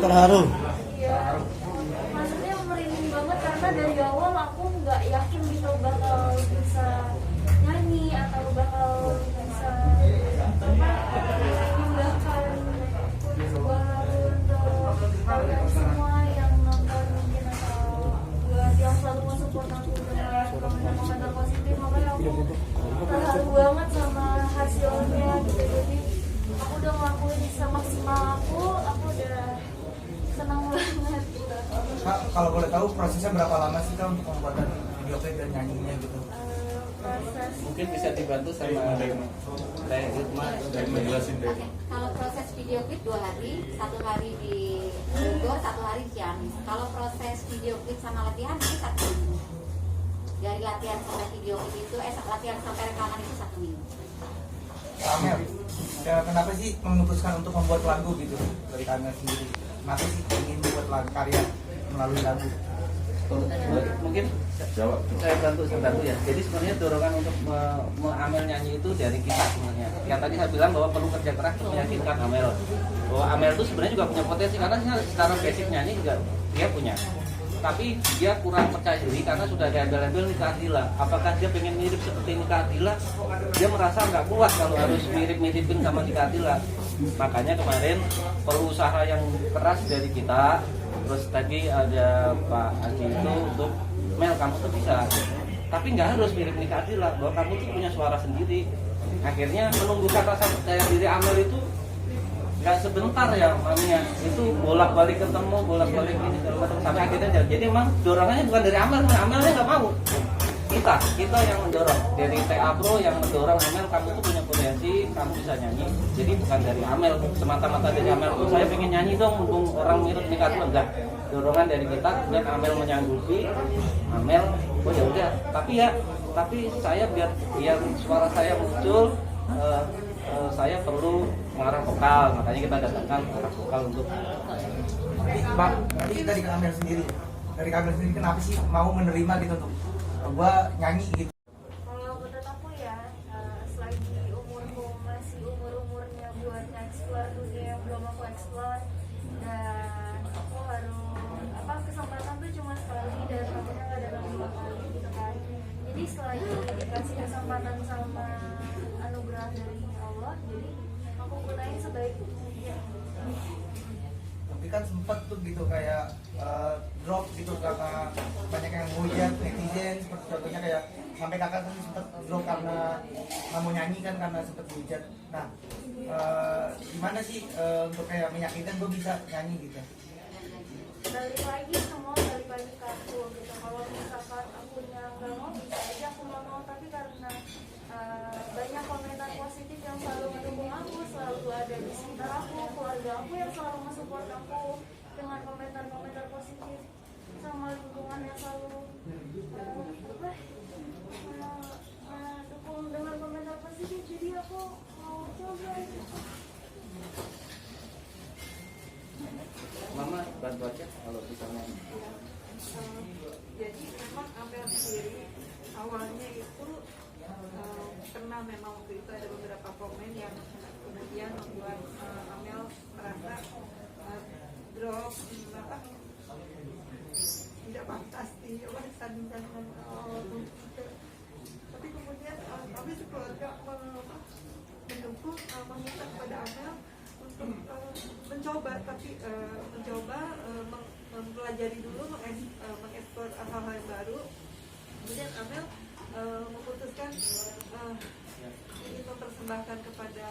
terharu. Iya, maksudnya merinding banget karena dari awal aku nggak yakin gitu bakal bisa nyanyi atau bakal bisa memindahkan sebuah lagu untuk kalian semua yang nonton mungkin atau buat yang selalu mensupport aku dengan komentar-komentar positif. Makanya aku terharu banget sama hasilnya gitu. Jadi aku udah ngelakuin semaksimal aku udah senang banget gitu. Kak, kalau boleh tahu prosesnya berapa lama sih Kak untuk pembuatan video klip dan nyanyinya gitu? Proses Mungkin bisa dibantu sama Teh Irma dari menjelasin deh. Oke, kalau proses video klip 2 hari, 1 hari di Bogor, 1 hari di Ciamis. Kalau proses video klip sama latihan itu 1 minggu. Dari latihan sampai video klip itu, latihan sampai rekaman itu 1 minggu. Amel, ya, kenapa sih memutuskan untuk membuat lagu gitu dari Amel sendiri? Kenapa sih ingin membuat lagu karya melalui lagu? Mungkin saya bantu ya. Jadi sebenarnya dorongan untuk Amel nyanyi itu dari kita sebenarnya. Yang tadi saya bilang bahwa perlu kerja keras untuk meyakinkan Amel bahwa Amel itu sebenarnya juga punya potensi, karena secara basic nyanyi juga dia punya. Tapi dia kurang percaya diri karena sudah ada embel-embel Nika Ardila. Apakah dia pengen mirip seperti Nika Ardila? Dia merasa nggak kuat kalau harus mirip-miripin sama Nika Ardila. Makanya kemarin perlu usaha yang keras dari kita. Terus tadi ada Pak Haji itu untuk Mel, kamu tuh bisa, tapi nggak harus mirip Nika Ardila, bahwa kamu tuh punya suara sendiri. Akhirnya menumbuhkan rasa percaya diri Amel itu nggak sebentar ya, maminya itu bolak-balik ketemu, bolak-balik ini sampai akhirnya jadi emang dorongannya bukan dari Amelnya nggak mau, kita yang mendorong dari TA Pro yang mendorong Amel, kamu tuh punya potensi, kamu bisa nyanyi. Jadi bukan dari Amel semata-mata dari Amel, oh, saya pengen nyanyi dong, mumpung orang mirip Nika Ardila, enggak. Dorongan dari kita dan Amel menyanggupi. Amel, oh ya udah, tapi saya biar suara saya muncul, saya perlu mengarah vokal, makanya kita datangkan mengarah vokal untuk. Bang, tadi dari Amel sendiri, kenapa sih mau menerima gitu untuk gua nyanyi gitu? kalau menurut aku ya, selagi umurku masih umurnya buat explore dunia yang belum aku explore, dan aku harus kesempatan tuh cuma sekali dan takutnya nggak datang 2 kali gitu kan. Jadi selagi dikasih kesempatan sama anugerah dari Allah, jadi aku gunain sebaik mungkin. Tapi kan sempet tuh gitu kayak drop gitu karena banyak yang hujat netizen, seperti contohnya kayak sampai kakak tadi sempet drop karena nggak mau nyanyi kan karena sempet hujat. Nah, gimana sih untuk kayak meyakinkan gue bisa nyanyi gitu? Balik lagi ke aku gitu. Kalau misalkan akunya nggak mau, bisa aja aku nggak mau, tapi karena banyak komentar positif yang selalu mendukung aku, selalu ada di sekitar aku, keluarga aku yang selalu mensupport aku dengan komentar-komentar positif, sama lingkungan yang selalu dukung dengan komentar positif. Jadi aku mau coba gitu. Mama bantu aja kalau misalnya. Jadi memang Amel sendiri awalnya itu pernah memang waktu itu ada beberapa komen yang kemudian membuat Amel merasa drop tidak pantas di sandingan tapi kemudian kami sekeluarga mendukung, meminta kepada Amel untuk mencoba mempelajari dulu, mengeksplor hal-hal yang baru. Kemudian Amel memutuskan ingin mempersembahkan kepada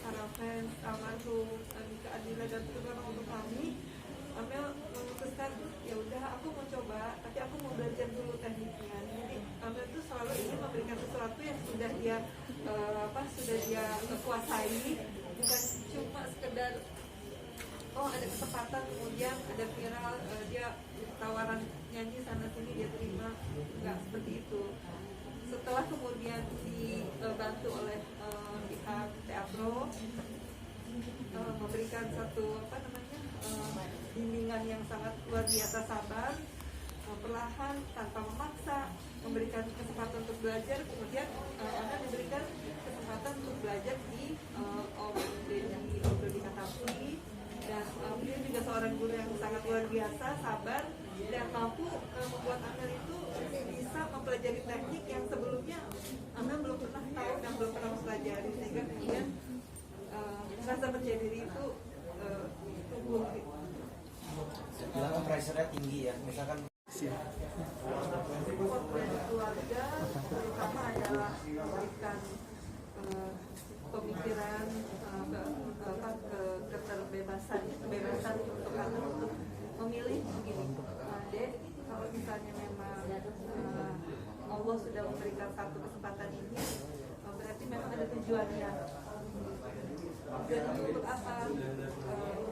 para fans almarhum Nika Ardila dan terutama untuk kami. Amel memutuskan ya udah aku mau coba, tapi aku mau belajar dulu tekniknya. Jadi Amel itu selalu ingin memberikan sesuatu yang sudah dia kuasai, bukan cuma sekedar ada kesempatan kemudian ada viral, dia tawaran nyanyi sana sini dia terima, nggak seperti itu. Setelah kemudian dibantu oleh pihak TA Pro memberikan satu bimbingan yang sangat luar biasa, sabar, perlahan tanpa memaksa, memberikan kesempatan untuk belajar. Kemudian Anda diberikan kesempatan untuk belajar di Om Deddy Katapri dan dia juga seorang guru yang sangat luar biasa, sabar dan mampu membuat Amel itu bisa mempelajari teknik yang sebelumnya Amel belum pernah tahu dan belum pernah mempelajari, sehingga kemudian rasa percaya diri itu tumbuh. Bilang pressure-nya tinggi ya, misalkan Support dari keluarga terutama adalah memberikan pemikiran, kebebasan untuk anak untuk memilih begini. Dek, kalau misalnya memang Allah sudah memberikan satu kesempatan ini, berarti memang ada tujuannya. Tujuannya untuk apa?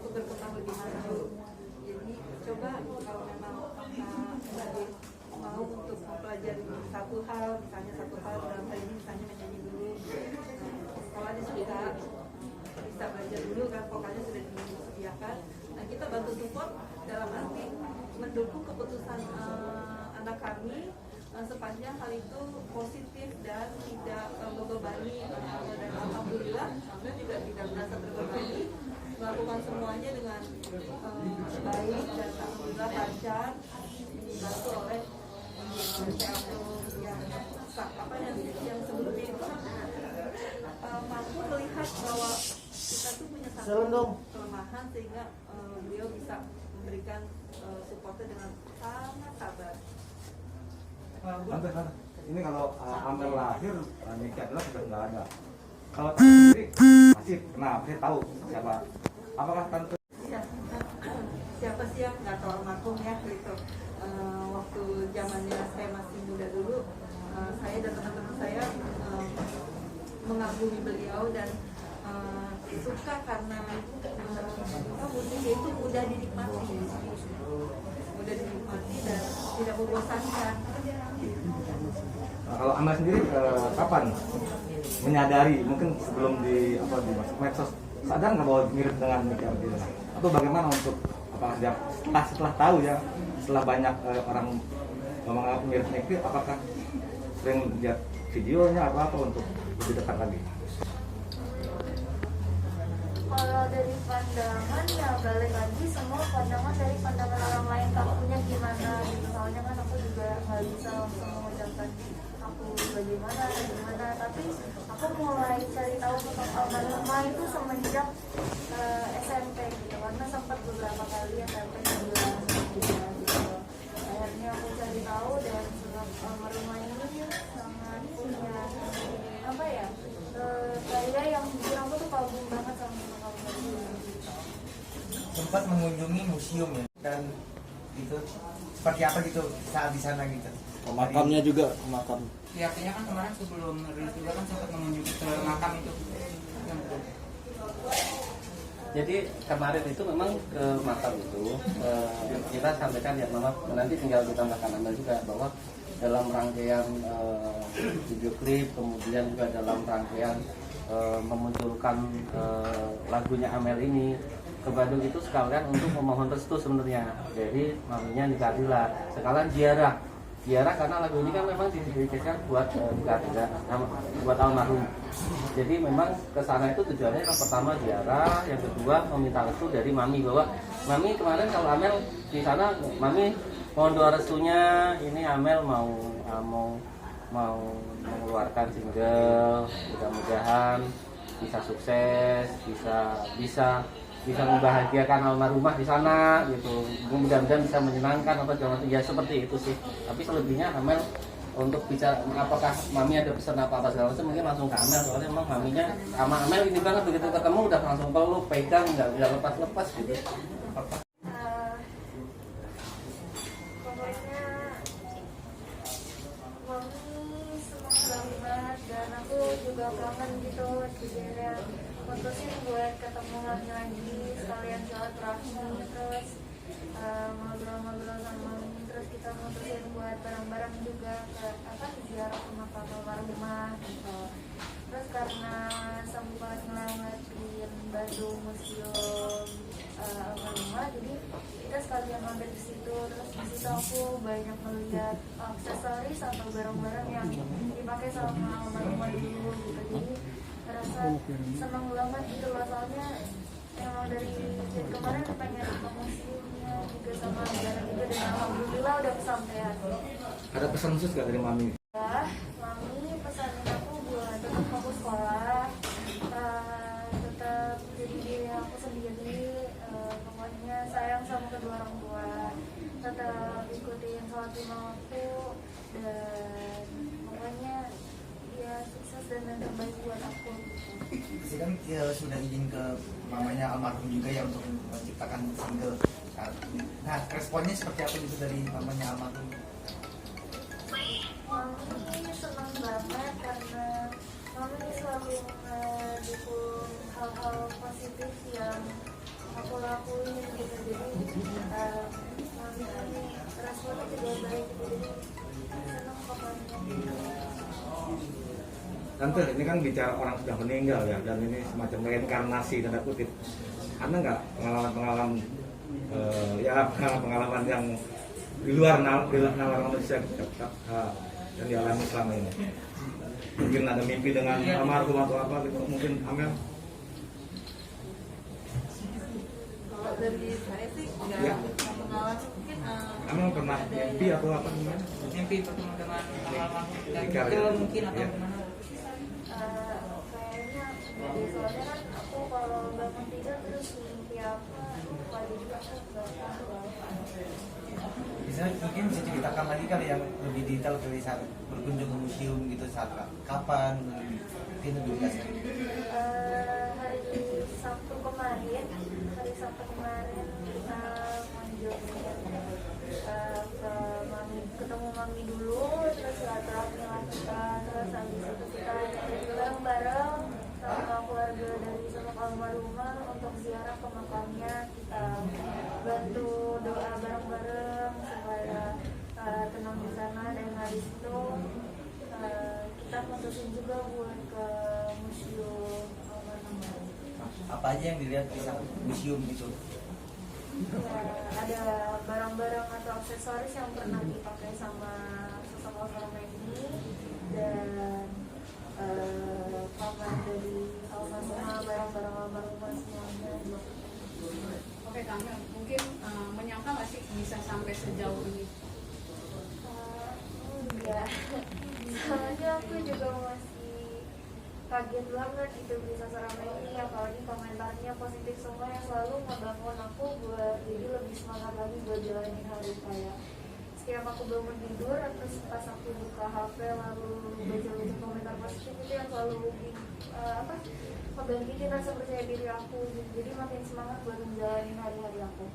Untuk berkembang lebih maju. Jadi coba kalau memang Dek mau untuk mempelajari satu hal, misalnya satu hal dalam hal ini misalnya menyanyi dulu. Kalau ada suka bisa belajar dulu kan, vokalnya sudah disediakan. Nah, kita bantu support dalam arti mendukung keputusan anak kami sepanjang hal itu positif dan tidak membebani. Dan alhamdulillah Amel juga tidak merasa terbebani, melakukan semuanya dengan baik dan alhamdulillah lancar, dibantu oleh yang sebelumnya itu mampu melihat bahwa kita tuh punya satu kelemahan, sehingga beliau bisa memberikan supportnya dengan sangat sabar. Ini kalau Amel lahir nikah adalah sudah nggak ada. Kalau tante sendiri masih pernah, saya tahu siapa. Apakah tante Siapa sih yang nggak tahu almarhum ya gitu. Waktu zamannya saya masih muda dulu, saya dan teman-teman saya mengagumi beliau dan suka karena musiknya itu mudah dinikmati, dan tidak membosankan. kalau Amel sendiri kapan menyadari, mungkin sebelum di medsos, sadar nggak bahwa mirip dengan Nicky Ardilla? Atau bagaimana untuk setelah tahu ya, setelah banyak orang ngomong mirip Nicky, apakah sering lihat videonya apa untuk lebih dekat lagi? Kalau dari pandangan ya balik lagi, semua pandangan dari pandangan orang lain, akunya gimana gitu. Soalnya kan aku juga nggak bisa langsung mengucapkan aku bagaimana, tapi aku mulai cari tahu tentang almarhumah itu semenjak SMP gitu, karena sempat beberapa kali SMP bilang gitu. Akhirnya aku cari tahu dan almarhumah ini sangat punya apa ya, gaya yang bikin aku tuh kagum banget sama almarhumah. sempat mengunjungi museum ya, dan itu seperti apa gitu saat di sana gitu. Makamnya juga, makam. Ya, artinya kan kemarin sebelum rilis juga kan sempat mengunjungi ke makam itu. Jadi kemarin itu memang ke makam itu kita sampaikan ya, Mama, nanti tinggal ditambahkan Amel juga bahwa dalam rangkaian video klip, kemudian juga dalam rangkaian memunculkan lagunya Amel ini ke Bandung itu sekalian untuk memohon restu sebenarnya dari maminya Nicky Ardilla, sekalian ziarah karena lagu ini kan memang didedikasikan buat buat almarhum. Jadi memang kesana itu tujuannya yang pertama ziarah, yang kedua meminta restu dari mami, bahwa mami kemarin kalau Amel di sana, mami mohon doa restunya, ini Amel mau mengeluarkan single, mudah-mudahan bisa sukses, bisa membahagiakan almarhumah di sana gitu, mudah-mudahan bisa menyenangkan apa segala macam ya, seperti itu sih. Tapi selebihnya Amel untuk bicara apakah mami ada pesan apa segala macam mungkin langsung ke Amel, soalnya memang maminya sama Amel ini banget, begitu ketemu udah langsung peluk, pegang, nggak lepas gitu. Pokoknya mami senang banget dan aku juga kangen gitu, sebenarnya mutusin buat ketemu lagi sekalian silaturahmi, terus ngobrol-ngobrol sama mami, terus kita mutusin buat bareng-bareng juga ke ziarah ke makam almarhumah gitu. Terus karena sempat ngelewatin Bandung Museum almarhumah, jadi kita sekalian mampir ke situ. Terus di situ aku banyak melihat aksesoris atau barang-barang yang dipakai sama almarhumah dulu gitu. Jadi merasa senang banget gitu loh, soalnya memang dari kemarin pengen ke museumnya juga sama negara juga, dan alhamdulillah udah kesampaian. Ada pesan khusus gak dari mami? Ya, mami pesanin aku buat tetap fokus sekolah, tetap jadi diri aku sendiri, pokoknya sayang sama kedua orang tua, tetap ikutin sholat lima waktu, dan pokoknya ya sukses dan yang terbaik buat aku. Pasti kan sudah izin ke mamanya almarhum juga ya untuk menciptakan single. Nah, responnya seperti apa gitu dari mamanya almarhum? Mami senang banget karena mami selalu mendukung hal-hal positif yang aku lakuin gitu. Jadi mami responnya juga baik gitu. Jadi senang pokoknya. Tante, ini kan bicara orang sudah meninggal ya, dan ini semacam reinkarnasi tanda kutip. Ada nggak pengalaman-pengalaman pengalaman yang di luar nalar manusia yang dialami selama ini? Mungkin ada mimpi dengan almarhum atau apa gitu, mungkin Amel? Kalau dari saya sih nggak Ya. pengalaman, mungkin Amel pernah mimpi atau apa gimana? mimpi bertemu dengan almarhum dan Nikah, itu ya. mungkin atau Ya. gimana? Kayaknya jadi soalnya kan aku kalau bangun tidur terus mimpi apa, kali juga aku nggak tahu. Bisa mungkin bisa ceritakan lagi kali yang lebih detail dari saat berkunjung ke museum gitu, saat kapan, mungkin lebih jelas lagi. Hari Sabtu kemarin kita menjogja ke mami, ketemu mami dulu, terus silaturahmi lah kita, terus habis itu kita bareng-bareng sama keluarga dari sama almarhumah untuk ziarah ke makamnya, kita bantu doa bareng-bareng supaya tenang di sana, dan habis itu kita mutusin juga buat ke museum almarhumah. Apa aja yang dilihat di saat museum itu? Ya, ada barang-barang atau aksesoris yang pernah dipakai sama sosok almarhum ini, dan kamar dari almarhumah, barang-barang almarhumah semuanya. Oke, Kamil, mungkin menyangka nggak sih bisa sampai sejauh ini? Enggak, soalnya aku juga masih kaget banget gitu bisa seramai ini, apalagi komentarnya positif semua yang selalu ngebangun aku buat jadi lebih semangat lagi buat jalanin hari. Kayak setiap aku bangun tidur, terus pas aku buka HP lalu baca-baca komentar positif itu yang selalu ngebangkitin rasa percaya diri aku gitu. Jadi makin semangat buat menjalani hari-hari aku.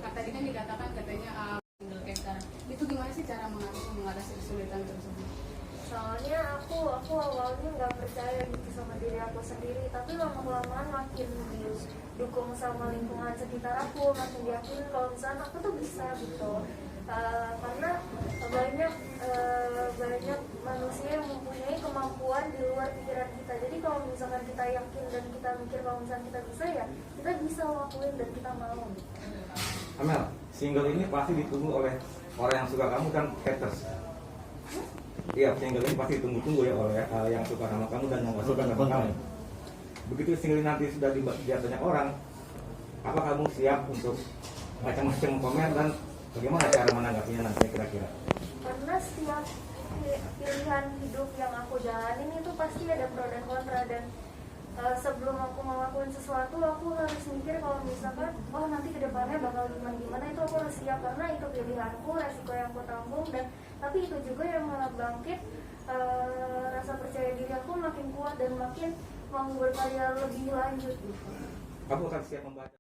Tadi kan dikatakan katanya single caster. Itu gimana sih cara mengatasi kesulitan tersebut? Soalnya aku awalnya nggak percaya gitu sama diri aku sendiri, tapi lama-kelamaan makin didukung sama lingkungan sekitar aku, makin diakinin kalau misalnya aku tuh bisa gitu. Karena banyak manusia yang mempunyai kemampuan di luar pikiran kita. Jadi kalau misalkan kita yakin dan kita mikir kalau misalkan kita bisa, ya kita bisa lakuin dan kita mau. Amel, single ini pasti ditunggu oleh orang yang suka kamu kan, haters. Iya, single ini pasti ditunggu-tunggu ya oleh yang suka sama kamu dan yang nggak suka sama kamu. Begitu single ini nanti sudah dilihat banyak orang, apa kamu siap untuk macam-macam komen, dan bagaimana cara menanggapinya nanti kira-kira? Karena setiap pilihan hidup yang aku jalanin itu pasti ada pro dan kontra, dan sebelum aku ngelakuin sesuatu aku harus mikir kalau misalkan nanti kedepannya bakal gimana itu aku harus siap, karena itu pilihanku, resiko yang aku tanggung, dan tapi itu juga yang malah bangkit rasa percaya diri aku makin kuat dan makin mau berkarya lebih lanjut gitu. Kamu akan siap membaca